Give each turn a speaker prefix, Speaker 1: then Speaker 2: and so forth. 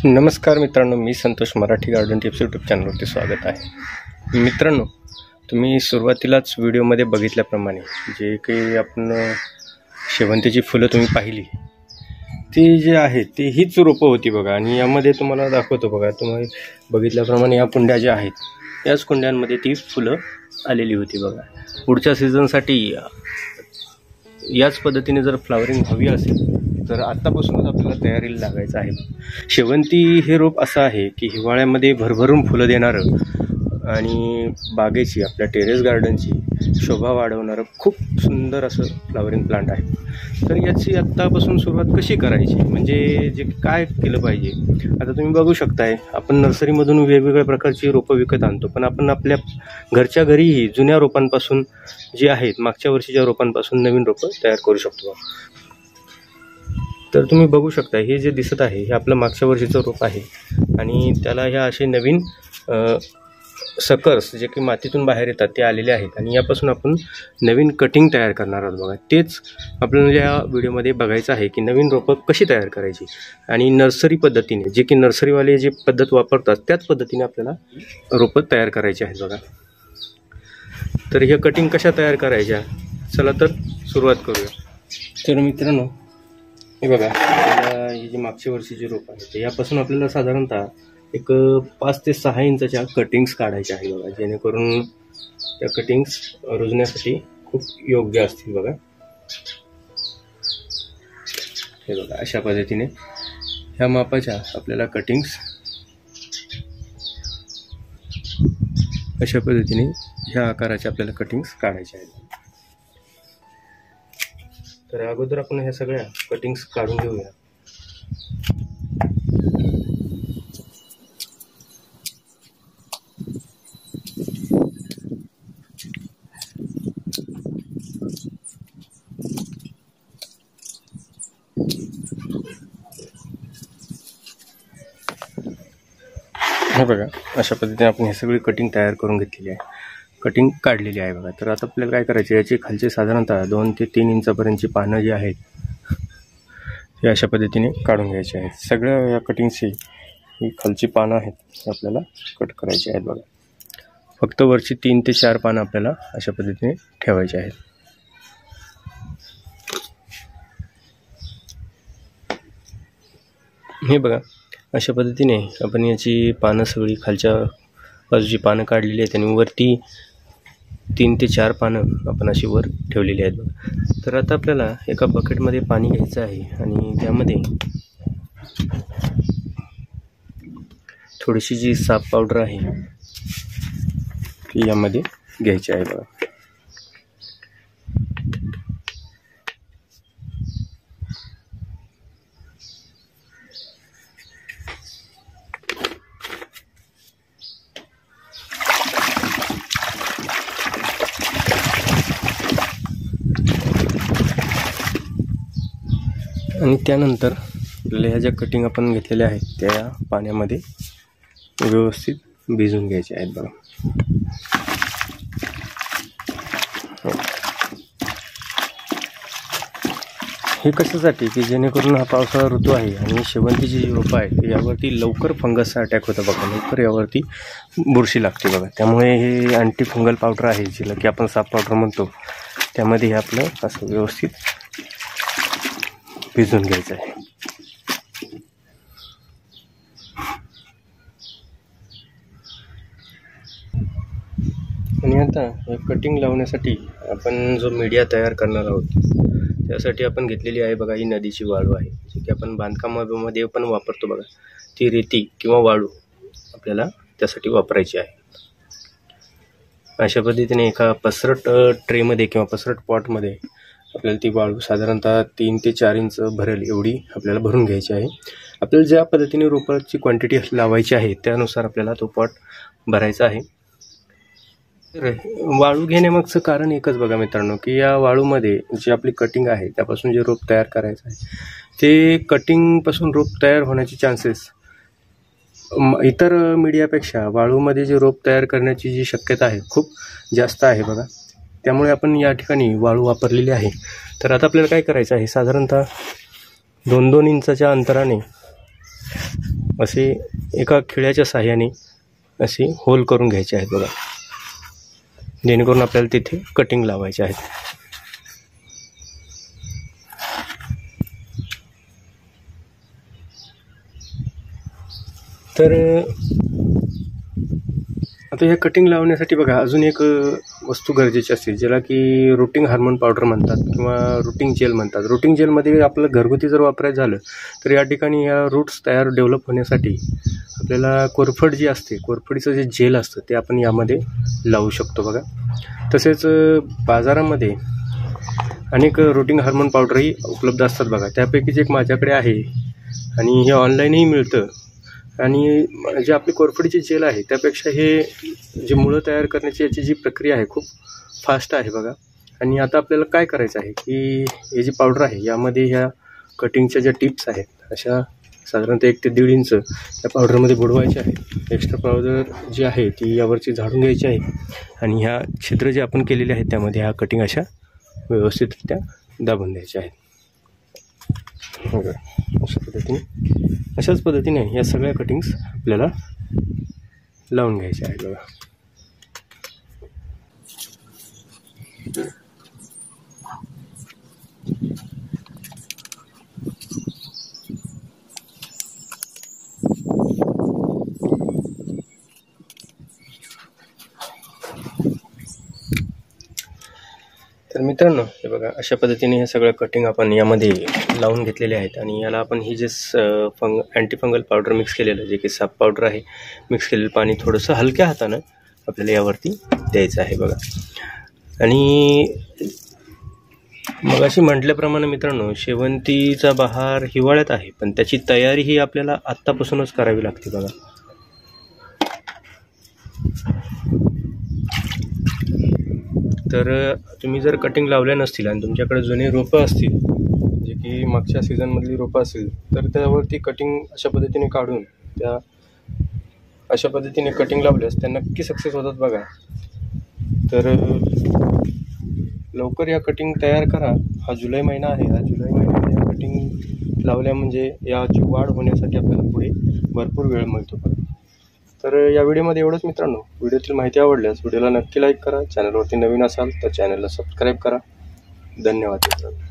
Speaker 1: नमस्कार मित्रांनो, मी Santosh Marathi garden tips YouTube चॅनलवरती स्वागत आहे. मित्रांनो, तुम्ही सुरुवातीलाच व्हिडिओमध्ये बघितल्याप्रमाणे जे काही आपण शेवंतीची फुलं तुम्ही पाहिली ती जे आहे ती हीच रोपं होती बघा. आणि यामध्ये तुम्हाला दाखवतो बघा, तुम्ही बघितल्याप्रमाणे या कुंड्या ज्या आहेत याच कुंड्यांमध्ये ती फुलं आलेली होती बघा. पुढच्या सीझनसाठी याच पद्धतीने जर फ्लावरिंग हवी असेल तर आत्तापासूनच आपल्याला तयारीला लागायचं आहे. शेवंती हे रोप असं आहे की हिवाळ्यामध्ये भरभरून फुलं देणारं आणि बागेची, आपल्या टेरेस गार्डनची शोभा वाढवणारं खूप सुंदर असं फ्लावरिंग प्लांट आहे. तर याची आत्तापासून सुरुवात कशी करायची, म्हणजे जे काय केलं पाहिजे. आता तुम्ही बघू शकताय, आपण नर्सरीमधून वेगवेगळ्या प्रकारची रोपं विकत आणतो, पण आपण आपल्या घरच्या घरीही जुन्या रोपांपासून जी आहेत, मागच्या वर्षीच्या रोपांपासून नवीन रोपं तयार करू शकतो. तर तुम्ही बघू शकता, हे जे दिसत आहे हे आपलं मागच्या वर्षीचं रोप आहे आणि त्याला ह्या असे नवीन सकर्स जे की मातीतून बाहेर येतात ते आलेले आहेत आणि यापासून आपण नवीन कटिंग तयार करणार आहोत बघा. तेच आपल्याला या व्हिडिओमध्ये बघायचं आहे की नवीन रोपं कशी तयार करायची आणि नर्सरी पद्धतीने, जे की नर्सरीवाले जे पद्धत वापरतात त्याच पद्धतीने आपल्याला रोपं तयार करायची आहेत बघा. तर ह्या कटिंग कशा तयार करायच्या, चला तर सुरुवात करूया. तर मित्रांनो, हे बघा, ही जी मागच्या वर्षीची रोप आहे यापासून आपल्याला साधारणतः एक 5 ते 6 इंचाच्या कटिंग्स काढायच्या आहे बघा, जेणेकरून त्या कटिंग्स रुजण्यासाठी खूप योग्य असतील बघा. हे बघा, अशा पद्धतीने ह्या मापाच्या आपल्याला कटिंग्स अशा पद्धतीने ह्या आकाराच्या आपल्याला कटिंग्स काढायच्या आहेत. तर अगोदर आपण ह्या सगळ्या कटिंग्स काढून घेऊया. हे बघा, अशा पद्धतीने आपण हे सगळी कटिंग तयार करून घेतलेली आहे, कटिंग काढलेली आहे बघा. तर आता आपल्याला काय करायचे, याची खालचे साधारणतः 2 ते 3 इंचापर्यंतची पानं जी आहेत हे अशा पद्धतीने काढून घ्यायची आहेत. सगळ्या या कटिंगची ही खालची पानं आहेत आपल्याला कट करायची आहेत बघा. फक्त वरची 3 ते 4 पानं आपल्याला अशा पद्धतीने ठेवायची आहेत. हे बघा, अशा पद्धतीने आपण याची पानं सगळी खालच्या बाजूची पानं काढलेली आहेत आणि वरती 3 ते 4 पानं आपण अशी वर ठेवलेली आहेत बघा. तर आता आपल्याला एका बकेटमध्ये पाणी घ्यायचं आहे आणि त्यामध्ये थोडीशी जी साफ पावडर आहे ती यामध्ये घ्यायची आहे बघा. आणि त्यानंतर आपल्याला ह्या ज्या कटिंग आपण घेतलेल्या आहेत त्या पाण्यामध्ये व्यवस्थित भिजवून घ्यायचे आहेत बघा. हे कशासाठी, की जेणेकरून हा पावसाळा ऋतू आहे आणि शेवंतीची जी रोपं आहे यावरती लवकर फंगसचा अटॅक होता बघा, लवकर यावरती बुरशी लागते बघा. त्यामुळे हे अँटी फंगल पावडर आहे, जिला की आपण साफ पावडर म्हणतो, त्यामध्ये हे आपलं असं व्यवस्थित भिजवून घ्यायचं आहे. आणि आता हे कटिंग लावण्यासाठी आपण जो मीडिया तयार करणार आहोत त्यासाठी आपण घेतलेली आहे बघा, ही नदीची वाळू आहे, जी की आपण बांधकामामध्ये पण वापरतो बघा. ती रेती किंवा वाळू आपल्याला त्यासाठी वापरायची आहे. अशा पद्धतीने एका पसरट ट्रेमध्ये किंवा पसरट पॉटमध्ये आपल्याला ती वाळू साधारणतः 3 ते 4 इंच भरेल एवढी आपल्याला भरून घ्यायची आहे. आपल्याला ज्या पद्धतीने रोपाची क्वांटिटी लावायची आहे त्यानुसार आपल्याला तो पॉट भरायचा आहे. वाळू घेण्यामागचं कारण एकच बघा मित्रांनो, की या वाळूमध्ये जी आपली कटिंग आहे त्यापासून जे रोप तयार करायचं आहे ते कटिंगपासून रोप तयार होण्याचे चान्सेस इतर मीडियापेक्षा वाळूमध्ये जे रोप तयार करण्याची जी शक्यता आहे खूप जास्त आहे बघा. त्यामुळे आपण या ठिकाणी वाळू वापरलेली आहे. तर आता आपल्याला काय करायचं आहे, साधारणतः 2-2 इंचाच्या अंतराने असे एका खिळ्याच्या साहाय्याने असे होल करून घ्यायचे आहेत बघा, जेणेकरून आपल्याला तिथे कटिंग लावायचे आहेत. तर आता ह्या कटिंग लावण्यासाठी बघा अजून एक वस्तू गरजेची असते, ज्याला की रूटिंग हार्मोन पावडर म्हणतात किंवा रूटिंग जेल म्हणतात. रूटिंग जेलमध्ये आपलं घरगुती जर वापरायचं झालं तर या ठिकाणी ह्या रूट्स डेव्हलप होण्यासाठी आपल्याला कोरफड जी असते, कोरफडीचं जे जेल असतं ते आपण यामध्ये लावू शकतो बघा. तसेच बाजारामध्ये अनेक रूटिंग हार्मोन पावडरही उपलब्ध असतात बघा. त्यापैकीच एक माझ्याकडे आहे आणि हे ऑनलाईनही मिळतं. आणि जे आपली कोरफडीची जेल आहे त्यापेक्षा हे जे मुळं तयार करण्याची याची जी प्रक्रिया आहे खूप फास्ट आहे बघा. आणि आता आपल्याला काय करायचं आहे की हे जी पावडर आहे यामध्ये ह्या कटिंगच्या ज्या टिप्स आहेत अशा साधारणतः 1 ते 1.5 इंच त्या पावडरमध्ये बुडवायचे आहे. एक्स्ट्रा पावडर जी आहे ती यावरची झाडून घ्यायची आहे आणि ह्या छिद्र जे आपण केलेले आहेत त्यामध्ये ह्या कटिंग अशा व्यवस्थितरित्या दाबून द्यायच्या आहेत. अशाच पद्धतीने या सगळ्या कटिंग्स आपल्याला लावून घ्यायच्या आहेत बघा. तर मित्रांनो हे बघा अशा पद्धतीने हे सगळं कटिंग आपण यामध्ये लावून घेतलेले आहेत आणि याला आपण ही जे अँटीफंगल पावडर मिक्स केलेलं जे की साप पावडर आहे मिक्स केलेलं पाणी थोडंसं हलक्या हातानं आपल्याला यावरती द्यायचं आहे बघा. आणि मग अशी म्हटल्याप्रमाणे मित्रांनो शेवंतीचा बहार हिवाळ्यात आहे, पण त्याची तयारी ही आपल्याला आत्तापासूनच करावी लागते बघा. तर तुम्ही जर कटिंग लावल्या नसतील आणि तुमच्याकडे जुने रोपं असतील जे की मागच्या सीझनमधली रोपं असतील तर त्यावरती कटिंग अशा पद्धतीने काढून त्या अशा पद्धतीने कटिंग लावल्यास त्या नक्की सक्सेस होतात बघा. तर लवकर या कटिंग तयार करा. हा जुलै महिना आहे, हा जुलै महिन्यामध्ये या कटिंग लावल्या म्हणजे याची वाढ होण्यासाठी आपल्याला पुढे भरपूर वेळ मिळतो बघा. तर या व्हिडिओमध्ये एवढंच मित्रांनो. व्हिडिओतील माहिती आवडल्यास व्हिडिओला नक्की लाईक करा. चॅनलवरती नवीन असाल तर चॅनलला सबस्क्राईब करा. धन्यवाद मित्रांनो.